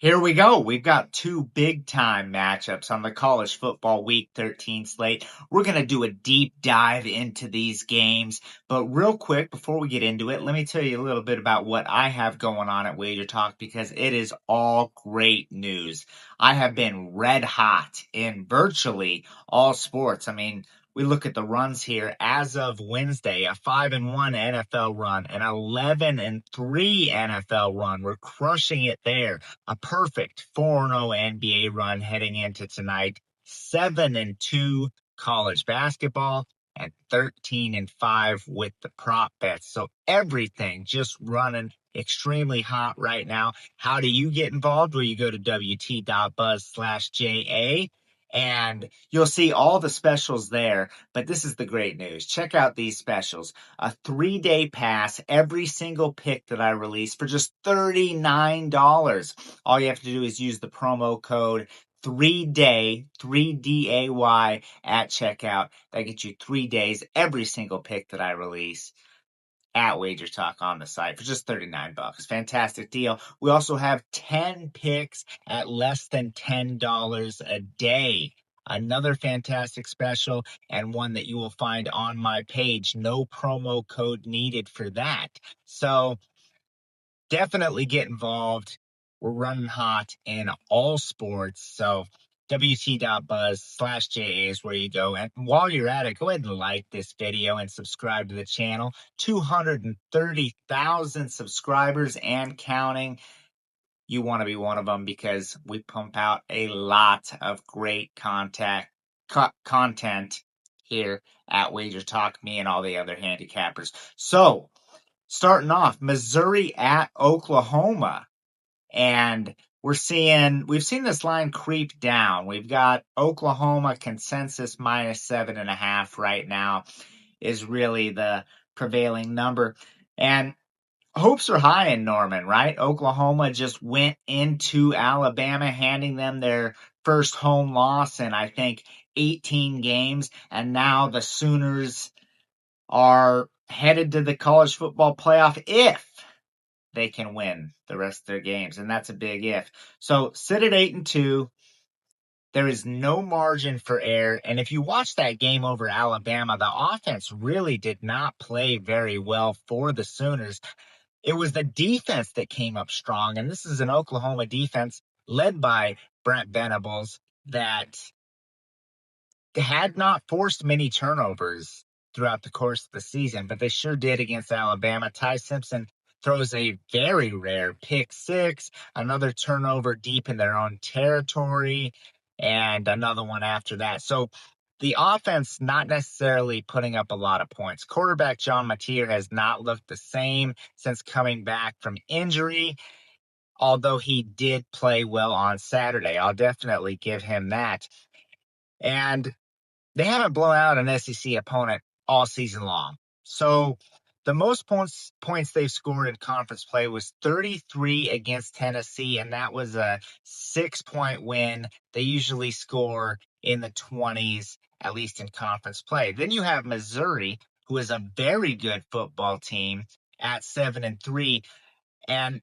Here we go. We've got two big time matchups on the college football week 13 slate. We're going to do a deep dive into these games. But real quick, before we get into it, let me tell you a little bit about what I have going on at WagerTalk because it is all great news. I have been red hot in virtually all sports. We look at the runs here as of Wednesday, a 5-1 NFL run, an 11-3 NFL run. We're crushing it there. A perfect 4-0 NBA run heading into tonight, 7-2 college basketball, and 13-5 with the prop bets. So everything just running extremely hot right now. How do you get involved? Well, you go to wt.buzz/JA and you'll see all the specials there. But this is the great news. Check out these specials. A 3-day pass, every single pick that I release for just $39. All you have to do is use the promo code 3DAY, 3DAY at checkout. That gets you 3 days, every single pick that I release at WagerTalk on the site for just $39. Fantastic deal. We also have 10 picks at less than $10 a day. Another fantastic special and one that you will find on my page. No promo code needed for that. So definitely get involved. We're running hot in all sports. So wt.buzz/JA is where you go. And while you're at it, go ahead and like this video and subscribe to the channel. 230,000 subscribers and counting. You want to be one of them because we pump out a lot of great content here at WagerTalk, me and all the other handicappers. So, starting off, Missouri at Oklahoma. And we've seen this line creep down. We've got Oklahoma consensus -7.5 right now is really the prevailing number. And hopes are high in Norman, right? Oklahoma just went into Alabama, handing them their first home loss in, I think, 18 games. And now the Sooners are headed to the college football playoff if they can win the rest of their games, and that's a big if. So sit at 8-2. There is no margin for error, and if you watch that game over Alabama, the offense really did not play very well for the Sooners. It was the defense that came up strong, and this is an Oklahoma defense led by Brent Venables that had not forced many turnovers throughout the course of the season, but they sure did against Alabama. Ty Simpson throws a very rare pick six, another turnover deep in their own territory, and another one after that. So the offense not necessarily putting up a lot of points. Quarterback John Mateer has not looked the same since coming back from injury, although he did play well on Saturday. I'll definitely give him that. And they haven't blown out an SEC opponent all season long. So the most points they've scored in conference play was 33 against Tennessee, and that was a 6-point win. They usually score in the 20s, at least in conference play. Then you have Missouri, who is a very good football team at 7-3, and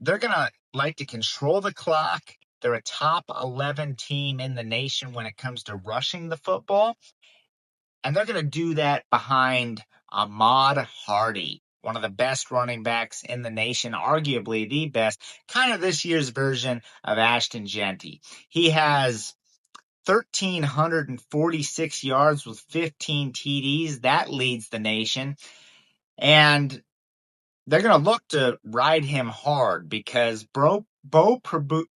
they're going to like to control the clock. They're a top 11 team in the nation when it comes to rushing the football. And they're going to do that behind Ahmad Hardy, one of the best running backs in the nation, arguably the best, kind of this year's version of Ashton Genty. He has 1,346 yards with 15 TDs. That leads the nation. And they're going to look to ride him hard because Bo Prabula,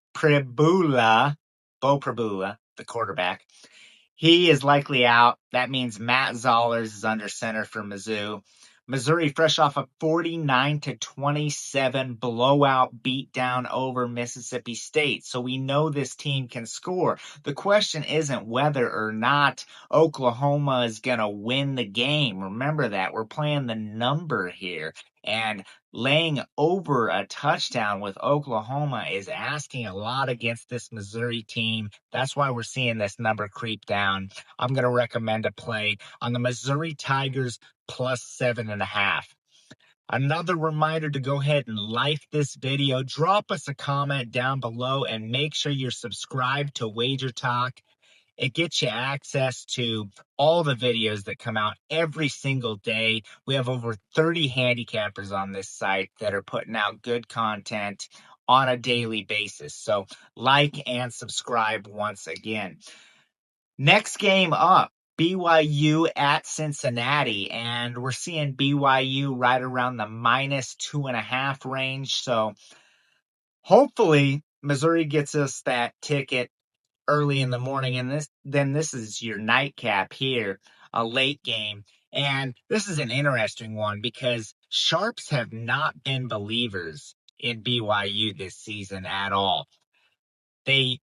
the quarterback, he is likely out. That means Matt Zollers is under center for Mizzou. Missouri fresh off a 49-27 blowout beatdown over Mississippi State. So we know this team can score. The question isn't whether or not Oklahoma is going to win the game. Remember that. We're playing the number here. And laying over a touchdown with Oklahoma is asking a lot against this Missouri team. That's why we're seeing this number creep down. I'm going to recommend a play on the Missouri Tigers plus 7.5. Another reminder to go ahead and like this video, drop us a comment down below, and make sure you're subscribed to WagerTalk. It gets you access to all the videos that come out every single day. We have over 30 handicappers on this site that are putting out good content on a daily basis. So like and subscribe once again. Next game up, BYU at Cincinnati, and we're seeing BYU right around the -2.5 range. So hopefully Missouri gets us that ticket early in the morning, and this is your nightcap here, a late game. And this is an interesting one because sharps have not been believers in BYU this season at all. They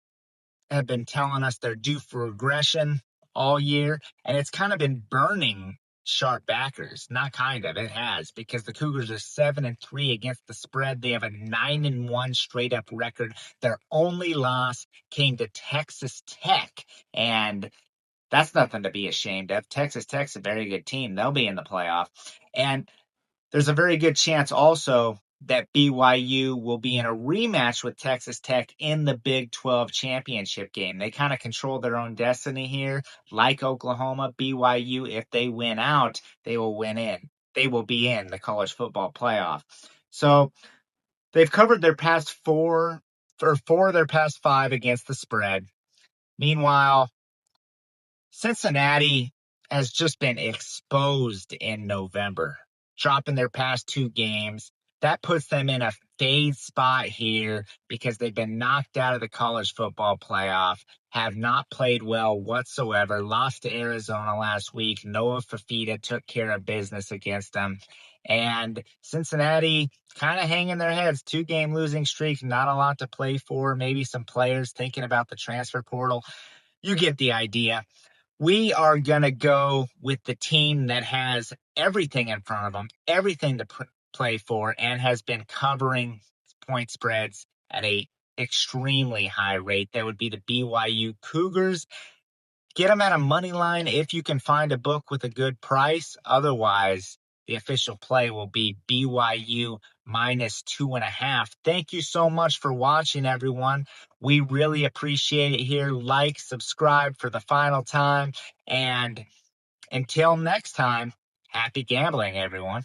have been telling us they're due for regression all year, and it's kind of been burning sharp backers. Not kind of, it has, because the Cougars are 7-3 against the spread. They have a 9-1 straight up record. Their only loss came to Texas Tech, and that's nothing to be ashamed of. Texas Tech's a very good team. They'll be in the playoff. And there's a very good chance also that BYU will be in a rematch with Texas Tech in the Big 12 championship game. They kind of control their own destiny here. Like Oklahoma, BYU, if they win out, they will win in. They will be in the college football playoff. So they've covered their past four of their past five against the spread. Meanwhile, Cincinnati has just been exposed in November, dropping their past two games. That puts them in a fade spot here because they've been knocked out of the college football playoff, have not played well whatsoever, lost to Arizona last week. Noah Fafita took care of business against them. And Cincinnati kind of hanging their heads, 2-game losing streak, not a lot to play for. Maybe some players thinking about the transfer portal. You get the idea. We are going to go with the team that has everything in front of them, everything to play for, and has been covering point spreads at a extremely high rate. That would be the BYU Cougars. Get them at a money line if you can find a book with a good price. Otherwise, the official play will be BYU -2.5. Thank you so much for watching, everyone. We really appreciate it here. Like, subscribe for the final time. And until next time, happy gambling, everyone.